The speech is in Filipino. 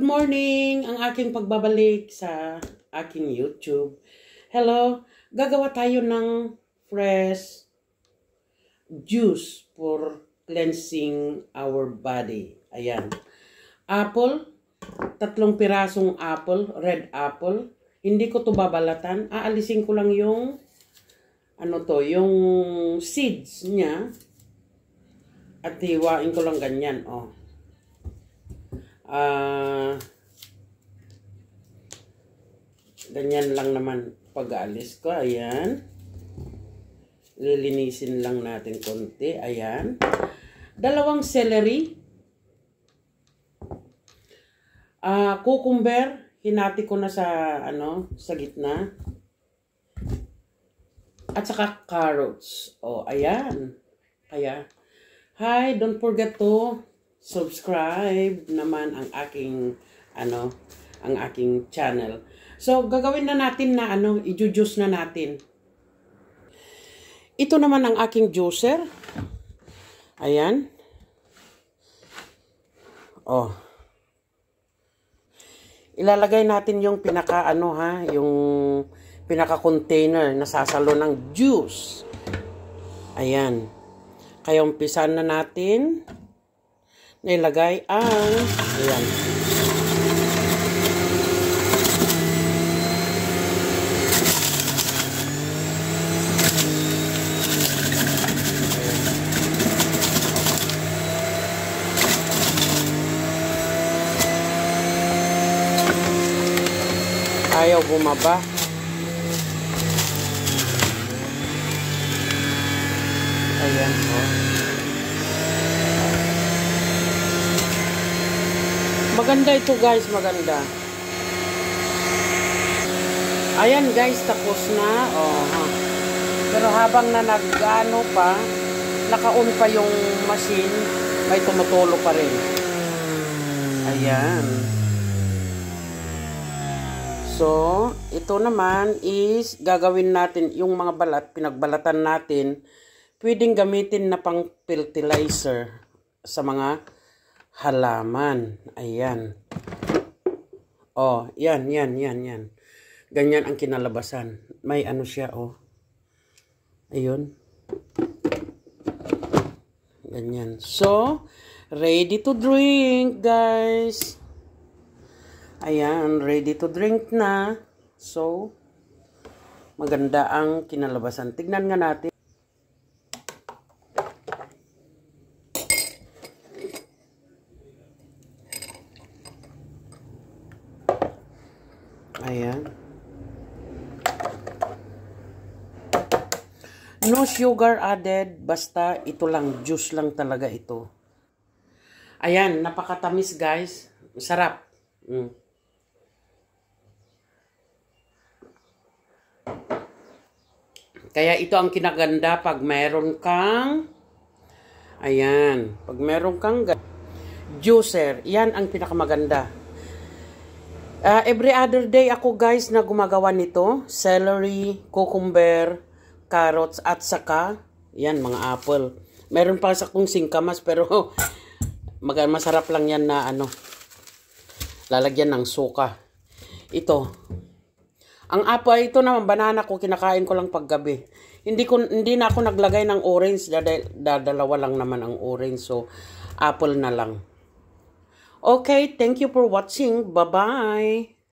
morning! Ang aking pagbabalik sa aking YouTube. Hello! Gagawa tayo ng fresh juice for cleansing our body. Ayan. Apple. 3 pirasong apple. Red apple. Hindi ko to babalatan. Aalisin ko lang yung yung seeds niya. At hiwain ko lang ganyan. Oh. Ganyan lang naman pag-aalis ko. Ayan. Lilinisin lang natin konti. Ayan. 2 celery. Cucumber. Hinati ko na sa, sa gitna. At saka carrots. Oh, ayan. Kaya, hi, don't forget to subscribe naman ang aking ang aking channel. So gagawin na natin na i-juice na natin. Ito naman ang aking juicer. Ayan. Oh. Ilalagay natin yung pinaka yung pinaka container na sasalo ng juice. Ayan. Kaya umpisan na natin. Nilagay ang ayan. Ayaw bumaba. Ayan po. Maganda ito guys, maganda. Ayan guys, tapos na. Oh, pero habang na nag-ano pa, naka-on pa yung machine, may tumutulo pa rin. Ayan. So, ito naman is gagawin natin yung mga balat, pinagbalatan natin, pwedeng gamitin na pang fertilizer sa mga halaman. Ayan. Oh, yan. Ganyan ang kinalabasan. May siya, oh. Ayun. Ganyan. So, ready to drink, guys. Ayan, ready to drink na. So, maganda ang kinalabasan. Tignan nga natin. Ayan. No sugar added. Basta ito lang. Juice lang talaga ito. Ayan. Napakatamis guys. Sarap. Kaya ito ang kinaganda pag mayroon kang pag mayroon kang juicer. Yan ang pinakamaganda. Every other day ako guys na gumagawa nito. Celery, cucumber, carrots at saka yan mga apple. Meron pa sa kong singkamas pero masarap lang yan na lalagyan ng suka. Ito. Ang apple ito naman banana ko kinakain ko lang paggabi. Hindi na ako naglagay ng orange, dadalawa lang naman ang orange, so apple na lang. Okay, thank you for watching. Bye-bye.